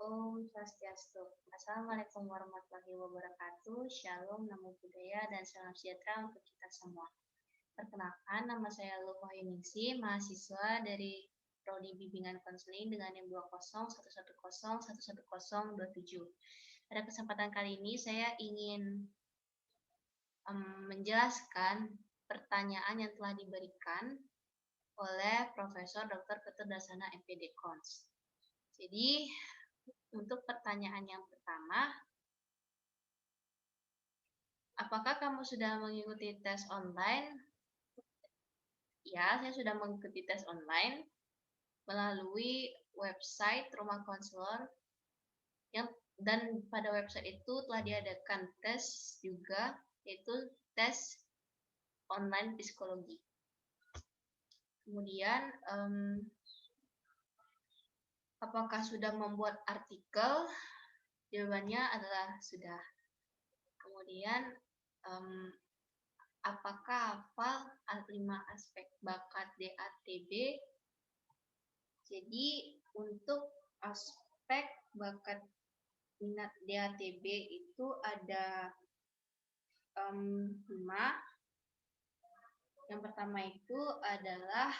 Om Swastiastu. Assalamualaikum warahmatullahi wabarakatuh. Shalom, namo buddhaya, dan salam sejahtera untuk kita semua. Perkenalkan, nama saya Lukman Yuningsi, mahasiswa dari Prodi Bimbingan Konseling dengan NIM 2011011027. Pada kesempatan kali ini saya ingin menjelaskan pertanyaan yang telah diberikan oleh Profesor Dr. Ketut Dasana MPD Kons. Jadi, untuk pertanyaan yang pertama, apakah kamu sudah mengikuti tes online? Ya, saya sudah mengikuti tes online melalui website Rumah Konselor dan pada website itu telah diadakan tes juga, yaitu tes online psikologi. Kemudian, apakah sudah membuat artikel? Jawabannya adalah sudah. Kemudian, apakah hafal 5 aspek bakat DATB? Jadi, untuk aspek bakat minat DATB itu ada 5. Yang pertama itu adalah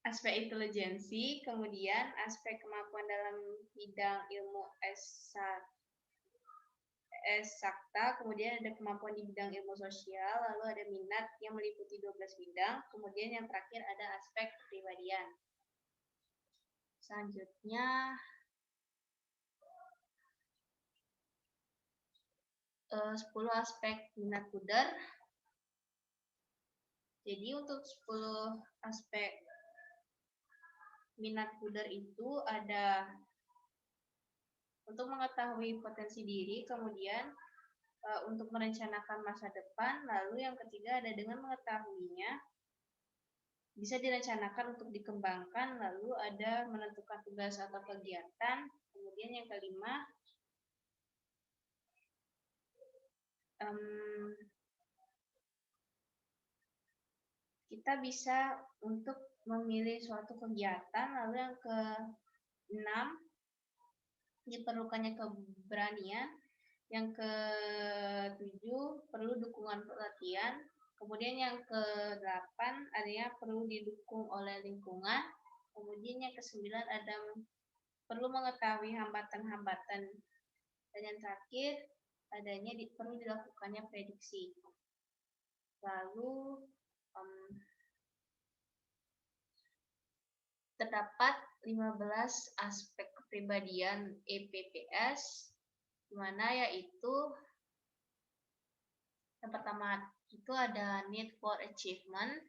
aspek intelijensi, kemudian aspek kemampuan dalam bidang ilmu eksakta, kemudian ada kemampuan di bidang ilmu sosial, lalu ada minat yang meliputi 12 bidang, kemudian yang terakhir ada aspek kepribadian. Selanjutnya, 10 aspek minat pudar. Jadi untuk 10 aspek minat pudar itu ada untuk mengetahui potensi diri, kemudian untuk merencanakan masa depan, lalu yang ketiga ada dengan mengetahuinya, bisa direncanakan untuk dikembangkan, lalu ada menentukan tugas atau kegiatan, kemudian yang kelima, kita bisa untuk memilih suatu kegiatan, lalu yang ke-6, diperlukannya keberanian, yang ke-7, perlu dukungan pelatihan, kemudian yang ke-8, adanya perlu didukung oleh lingkungan, kemudian yang ke-9 ada perlu mengetahui hambatan-hambatan, dan yang terakhir adanya perlu dilakukannya prediksi. Lalu terdapat 15 aspek kepribadian EPPS, di mana yaitu yang pertama itu ada need for achievement,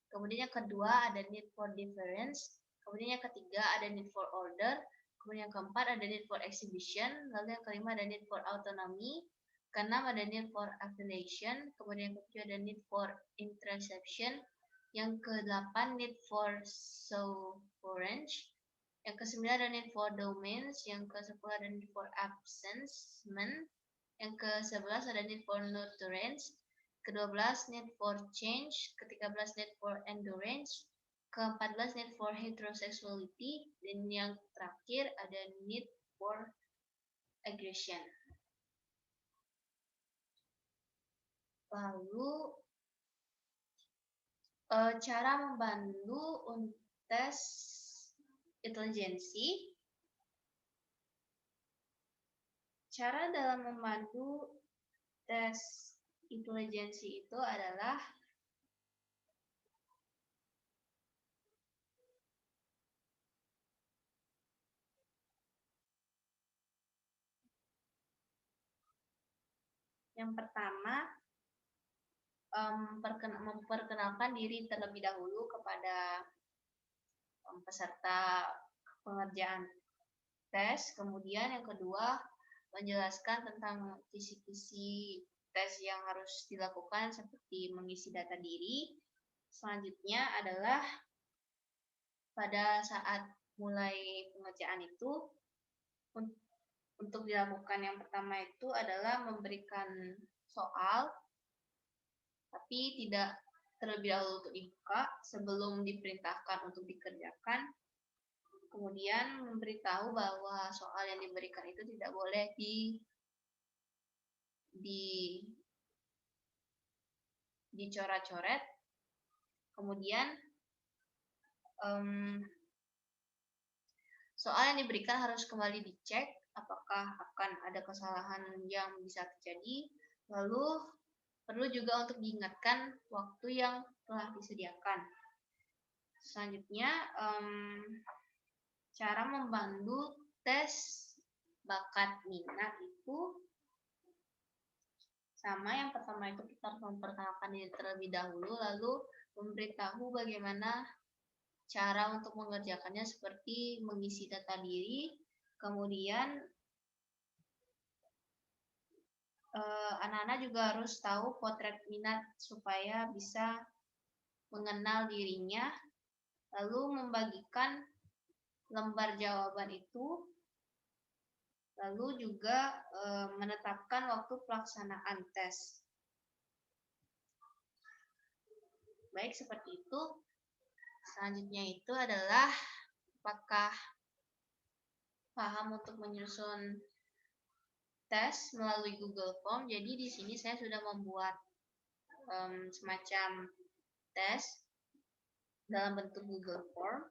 kemudian yang kedua ada need for difference, kemudian yang ketiga ada need for order, kemudian yang keempat ada need for exhibition, lalu yang kelima ada need for autonomy, keenam ada need for affiliation, kemudian yang ketujuh ada need for interception, yang ke-8 need for sovereignty, yang ke-9 ada need for domains, yang ke-10 ada need for absencement, yang ke-11 ada need for nurturance, ke-12 need for change, ke-13 need for endurance, ke-14 need for heterosexuality, dan yang terakhir ada need for aggression. Lalu cara membantu untuk tes intelijensi. Cara dalam membantu tes intelijensi itu adalah yang pertama, memperkenalkan diri terlebih dahulu kepada peserta pengerjaan tes. Kemudian yang kedua, menjelaskan tentang kisi-kisi tes yang harus dilakukan seperti mengisi data diri. Selanjutnya adalah pada saat mulai pengerjaan itu, untuk dilakukan yang pertama itu adalah memberikan soal, tapi tidak terlebih dahulu untuk dibuka sebelum diperintahkan untuk dikerjakan. Kemudian memberitahu bahwa soal yang diberikan itu tidak boleh dicoret-coret. Kemudian soal yang diberikan harus kembali dicek apakah akan ada kesalahan yang bisa terjadi. Lalu perlu juga untuk diingatkan waktu yang telah disediakan. Selanjutnya, cara membantu tes bakat minat itu sama. Yang pertama itu kita harus memperkenalkan diri terlebih dahulu, lalu memberitahu bagaimana cara untuk mengerjakannya, seperti mengisi data diri. Kemudian anak-anak juga harus tahu potret minat supaya bisa mengenal dirinya, lalu membagikan lembar jawaban itu, lalu juga menetapkan waktu pelaksanaan tes. Baik, seperti itu. Selanjutnya itu adalah apakah paham untuk menyusun tes melalui Google Form. Jadi di sini saya sudah membuat semacam tes dalam bentuk Google Form.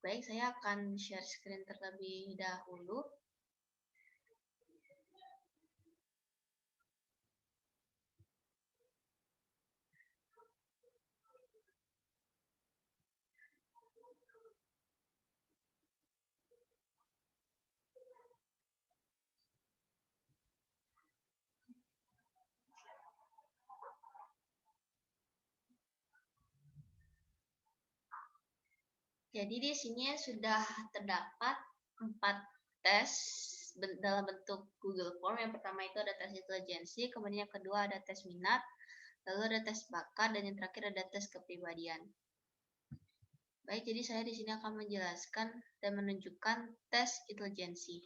Baik, saya akan share screen terlebih dahulu. Jadi di sini sudah terdapat 4 tes dalam bentuk Google Form. Yang pertama itu ada tes intelijensi, kemudian yang kedua ada tes minat, lalu ada tes bakat, dan yang terakhir ada tes kepribadian. Baik, jadi saya di sini akan menjelaskan dan menunjukkan tes intelijensi.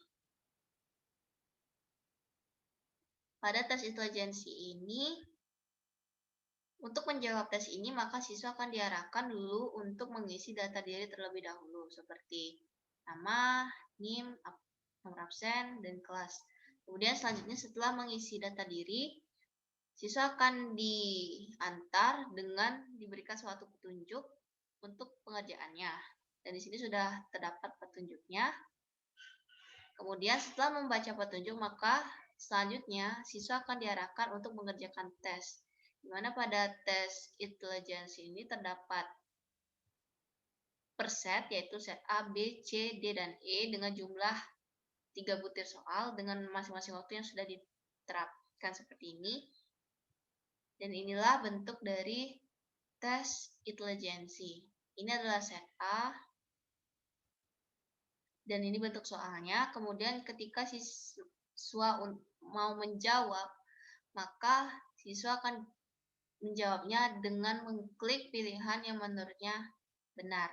Pada tes intelijensi ini, untuk menjawab tes ini, maka siswa akan diarahkan dulu untuk mengisi data diri terlebih dahulu, seperti nama, NIM, nomor absen, dan kelas. Kemudian selanjutnya setelah mengisi data diri, siswa akan diantar dengan diberikan suatu petunjuk untuk pengerjaannya. Dan di sini sudah terdapat petunjuknya. Kemudian setelah membaca petunjuk, maka selanjutnya siswa akan diarahkan untuk mengerjakan tes. Di mana pada tes intelijensi ini terdapat per set, yaitu set A, B, C, D, dan E dengan jumlah 3 butir soal dengan masing-masing waktu yang sudah diterapkan seperti ini. Dan inilah bentuk dari tes intelijensi. Ini adalah set A, dan ini bentuk soalnya. Kemudian ketika siswa mau menjawab, maka siswa akan menjawabnya dengan mengklik pilihan yang menurutnya benar.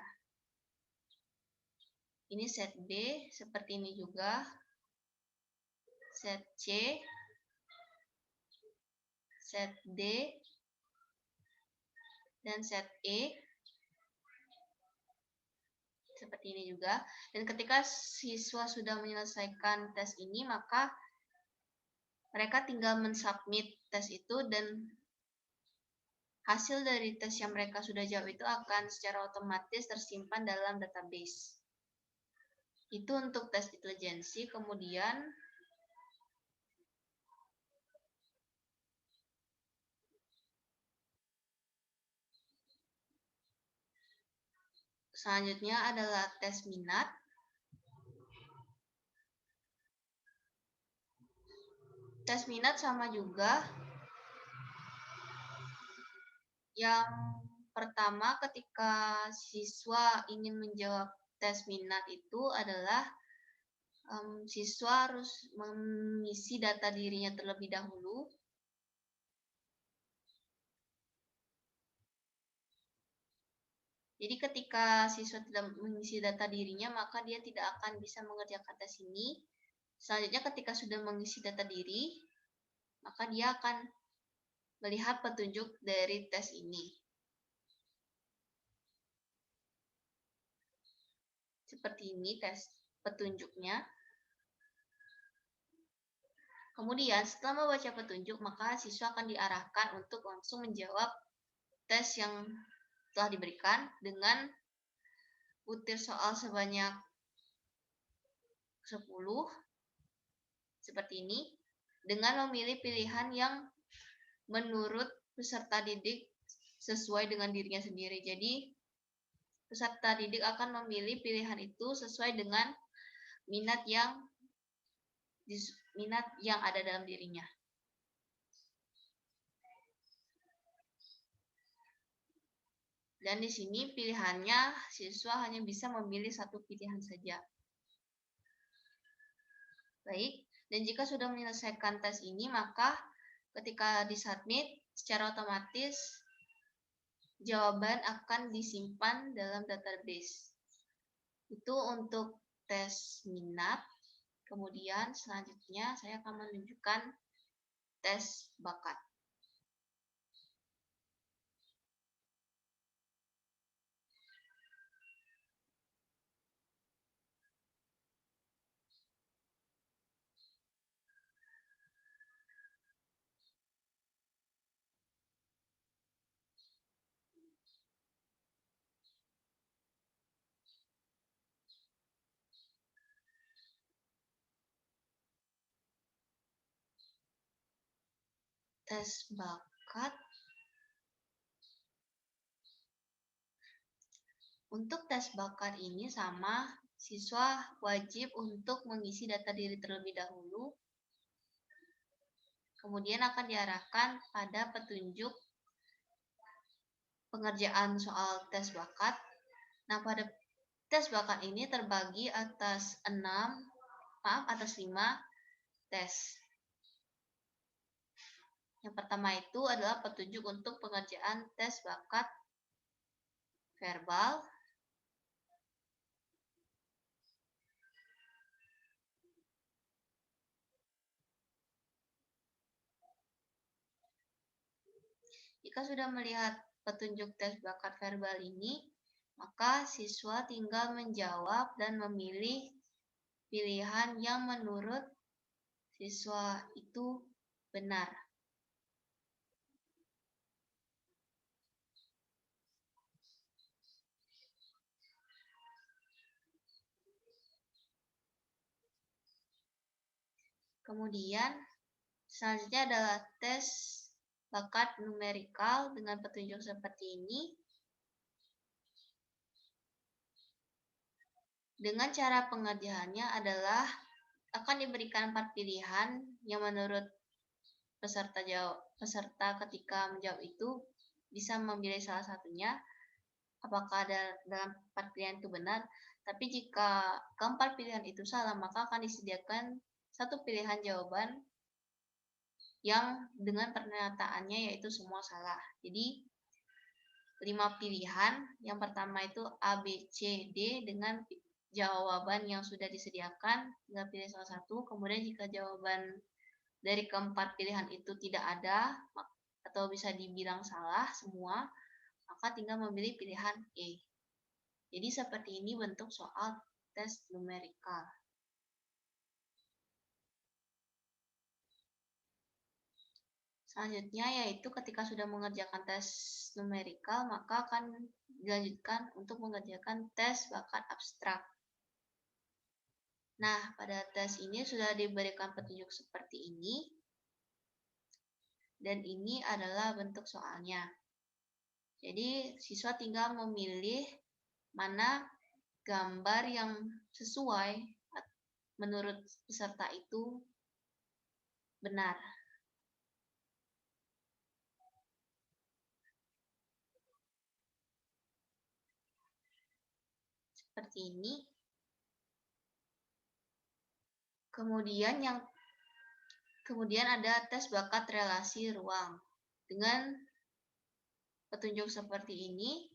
Ini set B, seperti ini juga. Set C, set D, dan set E. Seperti ini juga. Dan ketika siswa sudah menyelesaikan tes ini, maka mereka tinggal mensubmit tes itu, dan hasil dari tes yang mereka sudah jawab itu akan secara otomatis tersimpan dalam database. Itu untuk tes intelijensi. Kemudian selanjutnya adalah tes minat. Tes minat sama juga. Yang pertama, ketika siswa ingin menjawab tes minat itu adalah siswa harus mengisi data dirinya terlebih dahulu. Jadi ketika siswa tidak mengisi data dirinya, maka dia tidak akan bisa mengerjakan tes ini. Selanjutnya ketika sudah mengisi data diri, maka dia akan melihat petunjuk dari tes ini. Seperti ini tes petunjuknya. Kemudian setelah membaca petunjuk, maka siswa akan diarahkan untuk langsung menjawab tes yang telah diberikan dengan butir soal sebanyak 10 seperti ini, dengan memilih pilihan yang menurut peserta didik sesuai dengan dirinya sendiri. Jadi peserta didik akan memilih pilihan itu sesuai dengan minat yang ada dalam dirinya. Dan di sini pilihannya siswa hanya bisa memilih satu pilihan saja. Baik, dan jika sudah menyelesaikan tes ini, maka ketika disubmit secara otomatis jawaban akan disimpan dalam database. Itu untuk tes minat. Kemudian selanjutnya saya akan menunjukkan tes bakat. Tes bakat. Untuk tes bakat ini sama, siswa wajib untuk mengisi data diri terlebih dahulu. Kemudian akan diarahkan pada petunjuk pengerjaan soal tes bakat. Nah, pada tes bakat ini terbagi atas 5 tes. Yang pertama itu adalah petunjuk untuk pengerjaan tes bakat verbal. Jika sudah melihat petunjuk tes bakat verbal ini, maka siswa tinggal menjawab dan memilih pilihan yang menurut siswa itu benar. Kemudian selanjutnya adalah tes bakat numerikal dengan petunjuk seperti ini. Dengan cara pengerjaannya adalah akan diberikan 4 pilihan yang menurut peserta ketika menjawab itu bisa memilih salah satunya apakah dalam 4 pilihan itu benar. Tapi jika keempat pilihan itu salah, maka akan disediakan satu pilihan jawaban yang dengan pernyataannya yaitu semua salah. Jadi 5 pilihan, yang pertama itu A, B, C, D dengan jawaban yang sudah disediakan, tinggal pilih salah satu. Kemudian jika jawaban dari keempat pilihan itu tidak ada atau bisa dibilang salah semua, maka tinggal memilih pilihan E. Jadi seperti ini bentuk soal tes numerikal. Selanjutnya yaitu ketika sudah mengerjakan tes numerikal, maka akan dilanjutkan untuk mengerjakan tes bakat abstrak. Nah, pada tes ini sudah diberikan petunjuk seperti ini. Dan ini adalah bentuk soalnya. Jadi, siswa tinggal memilih mana gambar yang sesuai menurut peserta itu benar. Seperti ini. Kemudian ada tes bakat relasi ruang. Dengan petunjuk seperti ini,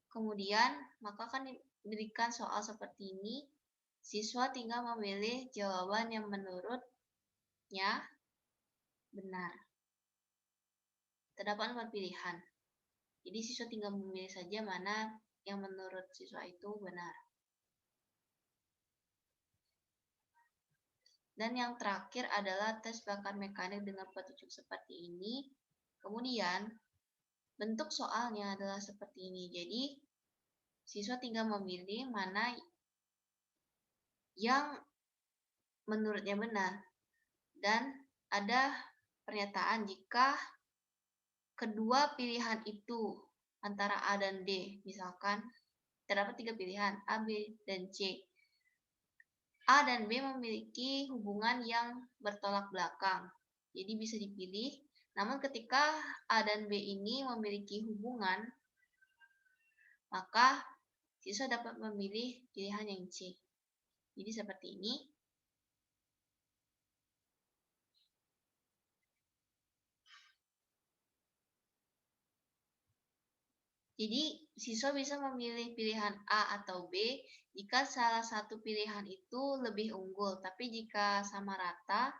kemudian maka akan diberikan soal seperti ini. Siswa tinggal memilih jawaban yang menurutnya benar. terdapat 4 pilihan. Jadi siswa tinggal memilih saja mana yang menurut siswa itu benar. Dan yang terakhir adalah tes bakat mekanik dengan petunjuk seperti ini. Kemudian, bentuk soalnya adalah seperti ini. Jadi, siswa tinggal memilih mana yang menurutnya benar. Dan ada pernyataan jika kedua pilihan itu antara A dan B, misalkan terdapat 3 pilihan, A, B, dan C. A dan B memiliki hubungan yang bertolak belakang, jadi bisa dipilih. Namun ketika A dan B ini memiliki hubungan, maka siswa dapat memilih pilihan yang C. Jadi seperti ini. Jadi siswa bisa memilih pilihan A atau B jika salah satu pilihan itu lebih unggul. Tapi jika sama rata,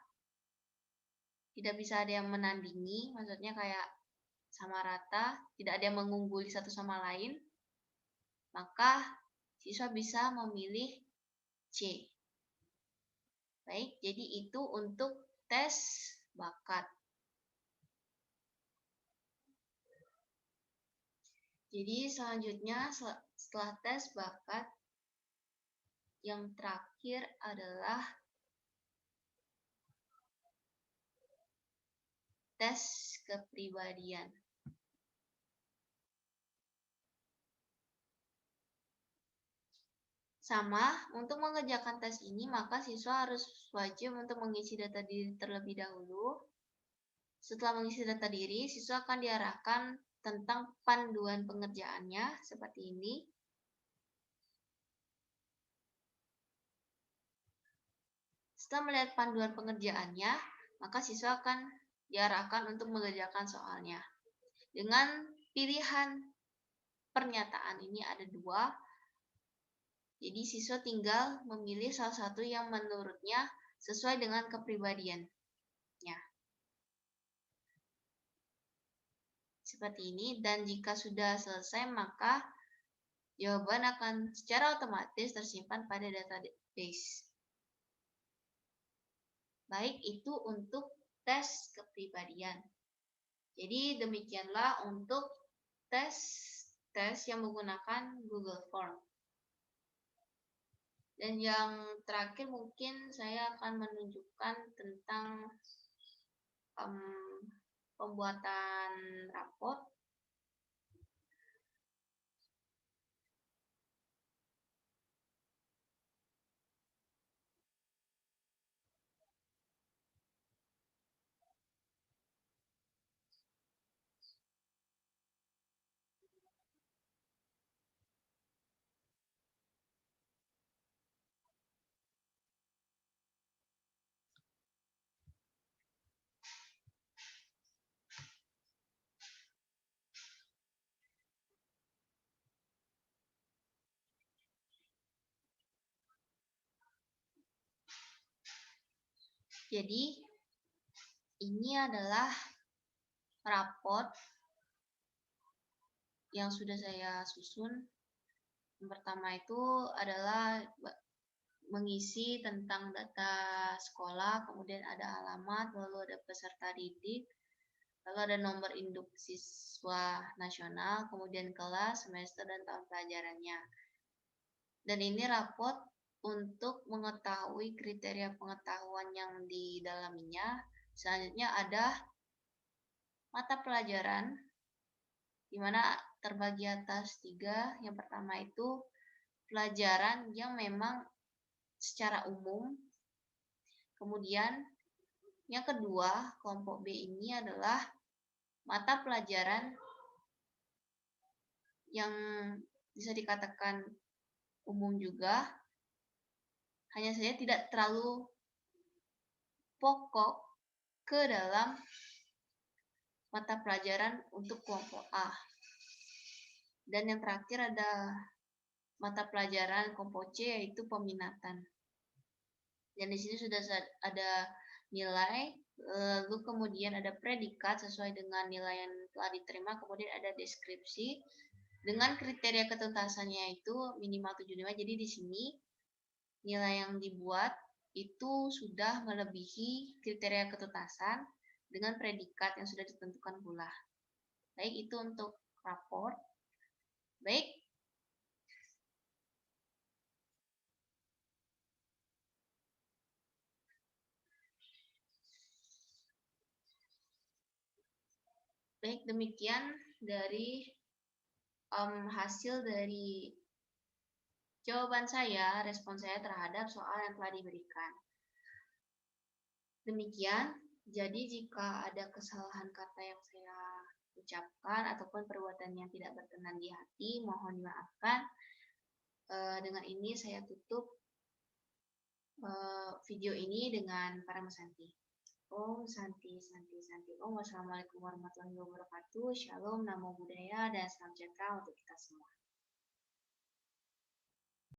tidak bisa ada yang menandingi, maksudnya kayak sama rata, tidak ada yang mengungguli satu sama lain, maka siswa bisa memilih C. Baik, jadi itu untuk tes bakat. Jadi selanjutnya setelah tes bakat, yang terakhir adalah tes kepribadian. Sama, untuk mengerjakan tes ini maka siswa harus wajib untuk mengisi data diri terlebih dahulu. Setelah mengisi data diri, siswa akan diarahkan tentang panduan pengerjaannya seperti ini. Setelah melihat panduan pengerjaannya, maka siswa akan diarahkan untuk mengerjakan soalnya. Dengan pilihan pernyataan ini ada 2, jadi siswa tinggal memilih salah satu yang menurutnya sesuai dengan kepribadiannya. Seperti ini, dan jika sudah selesai maka jawaban akan secara otomatis tersimpan pada database. Baik, itu untuk tes kepribadian. Jadi demikianlah untuk tes yang menggunakan Google Form. Dan yang terakhir mungkin saya akan menunjukkan tentang pembuatan rapot. Jadi ini adalah rapot yang sudah saya susun. Yang pertama itu adalah mengisi tentang data sekolah, kemudian ada alamat, lalu ada peserta didik, lalu ada nomor induk siswa nasional, kemudian kelas, semester, dan tahun pelajarannya. Dan ini rapot untuk mengetahui kriteria pengetahuan yang di dalamnya. Selanjutnya ada mata pelajaran, di mana terbagi atas 3. Yang pertama itu pelajaran yang memang secara umum. Kemudian yang kedua, kelompok B ini adalah mata pelajaran yang bisa dikatakan umum juga, hanya saja tidak terlalu pokok ke dalam mata pelajaran untuk kelompok A. Dan yang terakhir ada mata pelajaran kelompok C, yaitu peminatan. Dan di sini sudah ada nilai Lalu kemudian ada predikat sesuai dengan nilai yang telah diterima, kemudian ada deskripsi dengan kriteria ketuntasannya itu minimal 75. Jadi di sini nilai yang dibuat itu sudah melebihi kriteria ketuntasan dengan predikat yang sudah ditentukan pula. Baik, itu untuk rapor. Baik, demikian dari hasil dari jawaban saya, respon saya terhadap soal yang telah diberikan. Demikian, jadi jika ada kesalahan kata yang saya ucapkan ataupun perbuatan yang tidak berkenan di hati, mohon dimaafkan. Dengan ini saya tutup video ini dengan para Santi. Om Santi, Santi, Santi. Om, wassalamualaikum warahmatullahi wabarakatuh. Shalom, namo buddhaya, dan salam sejahtera untuk kita semua.